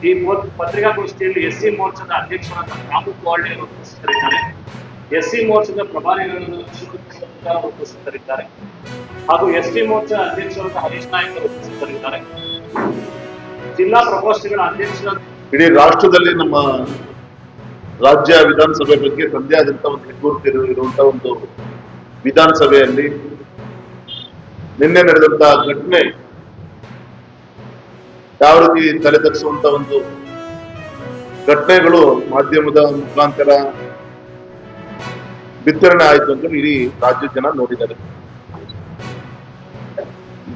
ಈ ಪತ್ರಿಕಾಗೋಷ್ಠಿಯಲ್ಲಿ ಎಸ್ಸಿ ಮೋರ್ಚಾದ ಅಧ್ಯಕ್ಷರಾದ ರಾಮು ಕೋಲ್ಡೆ ಅವರು ಉಪಸ್ಥಿತರಿದ್ದಾರೆ. ಎಸ್ಸಿ ಮೋರ್ಚಾದ ಪ್ರಭಾರಿಗಳನ್ನು ಉಪಸ್ಥಿತರಿದ್ದಾರೆ ಹಾಗೂ ಎಸ್ಟಿ ಮೋರ್ಚಾ ಅಧ್ಯಕ್ಷರಾದ ಹರೀಶ್ ನಾಯಕ್ ಅವರು ಉಪಸ್ಥಿತರಿದ್ದಾರೆ. ಜಿಲ್ಲಾ ಪ್ರಕೋಷ್ಠಗಳ ಅಧ್ಯಕ್ಷರಾದ ಇಡೀ ರಾಷ್ಟ್ರದಲ್ಲಿ ನಮ್ಮ ರಾಜ್ಯ ವಿಧಾನಸಭೆ ಬಗ್ಗೆ ತಂದೆ ಆದಂತ ಒಂದು ಹೆಗ್ಗುರುತು ಇರುವಂತಹ ಒಂದು ವಿಧಾನಸಭೆಯಲ್ಲಿ ನಿನ್ನೆ ನಡೆದಂತಹ ಘಟನೆ ಯಾವ ರೀತಿ ತಲೆ ತಗ್ಗಿಸುವಂತ ಒಂದು ಘಟನೆಗಳು ಮಾಧ್ಯಮದ ಮುಖಾಂತರ ಬಿತ್ತರಣೆ ಆಯ್ತು ಅಂತ ಇಡೀ ರಾಜ್ಯದ ಜನ ನೋಡಿದ್ದಾರೆ.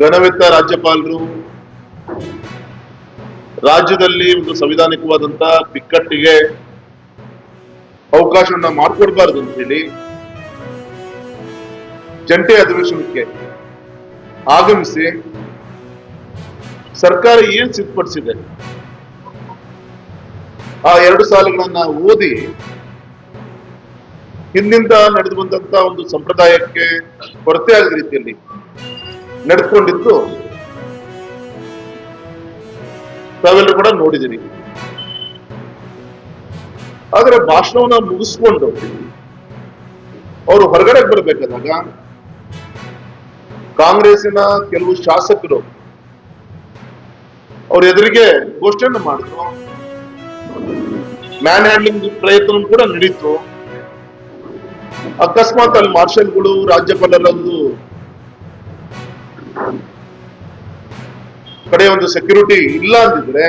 ಘನವೆತ್ತ ರಾಜ್ಯಪಾಲರು ರಾಜ್ಯದಲ್ಲಿ ಒಂದು ಸಂವಿಧಾನಿಕವಾದಂತ ಬಿಕ್ಕಟ್ಟಿಗೆ ಅವಕಾಶವನ್ನ ಮಾಡಿಕೊಡ್ಬಾರ್ದು ಅಂತ ಹೇಳಿ ಜಂಟಿ ಅಧಿವೇಶನಕ್ಕೆ ಆಗಮಿಸಿ ಸರ್ಕಾರ ಏನ್ ಸಿದ್ಧಪಡಿಸಿದೆ ಆ 2 ಸಾಲುಗಳನ್ನ ಓದಿ ಹಿಂದಿಂದ ನಡೆದು ಬಂದಂತ ಒಂದು ಸಂಪ್ರದಾಯಕ್ಕೆ ಕೊರತೆ ಆಗದ ರೀತಿಯಲ್ಲಿ ನಡೆದುಕೊಂಡಿದ್ದು ತಾವೆಲ್ಲರೂ ಕೂಡ ನೋಡಿದಿರಿ. ಆದ್ರೆ ಭಾಷಣವನ್ನ ಮುಗಿಸ್ಕೊಂಡು ಅವರು ಹೊರಗಡೆ ಬರಬೇಕಾದಾಗ ಕಾಂಗ್ರೆಸ್ಸಿನ ಕೆಲವು ಶಾಸಕರು ಅವ್ರ ಎದುರಿಗೆ ಘೋಷಣೆ ಮಾಡಿದ್ರು. ಮ್ಯಾನ್ ಹ್ಯಾಂಡ್ಲಿಂಗ್ ಪ್ರಯತ್ನ ಕೂಡ ನಡೀತು. ಅಕಸ್ಮಾತ್ ಅಲ್ಲಿ ಮಾರ್ಷಲ್ಗಳು ರಾಜ್ಯಪಾಲರೊಂದು ಕಡೆ ಒಂದು ಸೆಕ್ಯೂರಿಟಿ ಇಲ್ಲ ಅಂದಿದ್ರೆ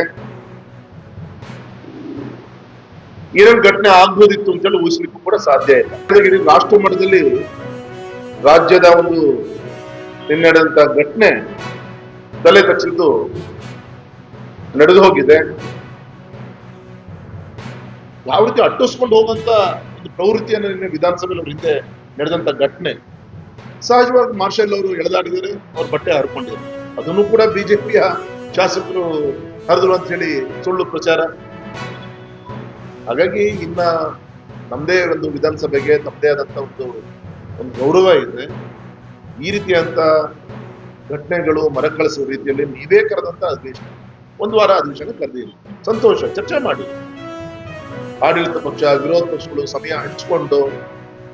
ಏನೇನು ಘಟನೆ ಆಗ್ಬೋದಿತ್ತು ಅಂತೇಳಿ ಊಹಿಸ್ಲಿಕ್ಕೂ ಕೂಡ ಸಾಧ್ಯ ಇಲ್ಲ. ರಾಷ್ಟ್ರ ಮಟ್ಟದಲ್ಲಿ ರಾಜ್ಯದ ಒಂದು ನಡೆದಂತ ಘಟನೆ ತಲೆ ತಗ್ಸಿದ್ದು ನಡೆದು ಹೋಗಿದೆ. ಯಾವ ರೀತಿ ಅಟ್ಟಿಸ್ಕೊಂಡು ಹೋಗುವಂತ ಒಂದು ಪ್ರವೃತ್ತಿಯನ್ನು ನಿನ್ನೆ ವಿಧಾನಸಭೆಯಲ್ಲಿ ಹಿಂದೆ ನಡೆದಂತ ಘಟನೆ ಸಹಜವಾಗಿ ಮಾರ್ಷಲ್ ಅವರು ಎಳೆದಾಡಿದರೆ ಅವ್ರ ಬಟ್ಟೆ ಹರ್ಕೊಂಡಿದ್ದಾರೆ. ಅದನ್ನು ಕೂಡ ಬಿಜೆಪಿಯ ಶಾಸಕರು ಹರಿದ್ರು ಅಂತ ಹೇಳಿ ಸುಳ್ಳು ಪ್ರಚಾರ. ಹಾಗಾಗಿ ಇನ್ನ ನಮ್ದೇ ಒಂದು ವಿಧಾನಸಭೆಗೆ ತಮ್ಮದೇ ಆದಂತ ಒಂದು ಗೌರವ ಇದೆ. ಈ ರೀತಿಯಂತ ಘಟನೆಗಳು ಮರಕಳಿಸುವ ರೀತಿಯಲ್ಲಿ ನೀವೇ ಕರೆದಂತ ಅಧಿವೇಶನ 1 ವಾರ ಅಧಿವೇಶನ ಕರೆದಿರಿ, ಸಂತೋಷ, ಚರ್ಚೆ ಮಾಡಿ. ಆಡಳಿತ ಪಕ್ಷ ವಿರೋಧ ಪಕ್ಷಗಳು ಸಮಯ ಹಂಚಿಕೊಂಡು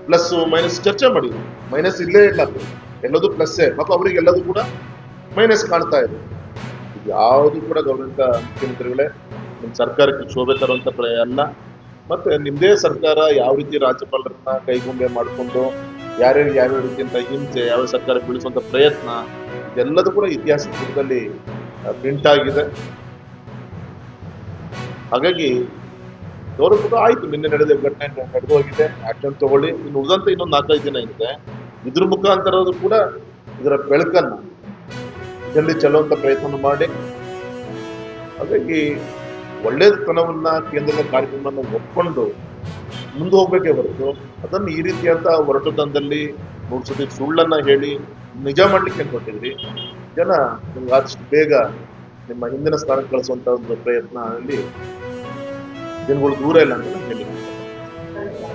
ಪ್ಲಸ್ ಮೈನಸ್ ಚರ್ಚೆ ಮಾಡಿ. ಮೈನಸ್ ಇಲ್ಲೇ ಇಲ್ಲ, ಎಲ್ಲದೂ ಪ್ಲಸ್ಸೇ. ಪಾಪ ಅವರಿಗೆಲ್ಲದೂ ಕೂಡ ಮೈನಸ್ ಕಾಣ್ತಾ ಇದೆ. ಯಾವುದು ಕೂಡ ಗೌರವಂತ ಮುಖ್ಯಮಂತ್ರಿಗಳೇ ನಿಮ್ ಸರ್ಕಾರಕ್ಕೆ ಶೋಭೆ ತರುವಂತ ಅಲ್ಲ. ಮತ್ತೆ ನಿಮ್ದೇ ಸರ್ಕಾರ ಯಾವ ರೀತಿ ರಾಜ್ಯಪಾಲರನ್ನ ಕೈಗೊಂಬೆ ಮಾಡಿಕೊಂಡು ಯಾರ್ಯಾರು ಯಾವ್ಯಾವ ರೀತಿಯಂತ ಹಿಂಸೆ ಯಾವ ಸರ್ಕಾರ ಬೀಳಿಸುವಂತ ಪ್ರಯತ್ನ ಇದೆಲ್ಲದೂ ಕೂಡ ಇತಿಹಾಸ ಪುಟದಲ್ಲಿ ಪ್ರಿಂಟ್ ಆಗಿದೆ. ಹಾಗಾಗಿ ಗೌರವ ಆಯ್ತು, ನಿನ್ನೆ ನಡೆದ ಘಟನೆ ನಡೆದು ಹೋಗಿದೆ, ಆಕ್ಷನ್ ತಗೊಳ್ಳಿ. ಇನ್ನು ಉಳಿದಂತ ಇನ್ನೊಂದು 4-5 ದಿನ ಇದೆ. ಇದ್ರ ಮುಖಾಂತರ ಕೂಡ ಇದರ ಬೆಳಕನ್ನ ಜಲ್ದಿ ಚೆಲ್ಲುವಂತ ಪ್ರಯತ್ನ ಮಾಡಿ. ಹಾಗಾಗಿ ಒಳ್ಳೆತನವನ್ನ ಕೇಂದ್ರದ ಕಾರ್ಯಕ್ರಮವನ್ನು ಒಪ್ಕೊಂಡು ಮುಂದೆ ಹೋಗ್ಬೇಕೇ ಹೊರತು ಅದನ್ನು ಈ ರೀತಿಯಂತ ಹೊರಟುತನದಲ್ಲಿ ನೋಡ್ಸೋದು ಸುಳ್ಳನ್ನ ಹೇಳಿ ನಿಜ ಮಾಡ್ಲಿಕ್ಕೆ ಕೊಟ್ಟಿದ್ರಿ. ಜನ ನಿಮ್ಗೆ ಆದಷ್ಟು ಬೇಗ ನಿಮ್ಮ ಹಿಂದಿನ ಸ್ಥಾನಕ್ಕೆ ಕಳಿಸುವಂತ ಒಂದು ಪ್ರಯತ್ನ ಅಲ್ಲಿ ಜನಗಳು ದೂರ ಇಲ್ಲ ಅಂತ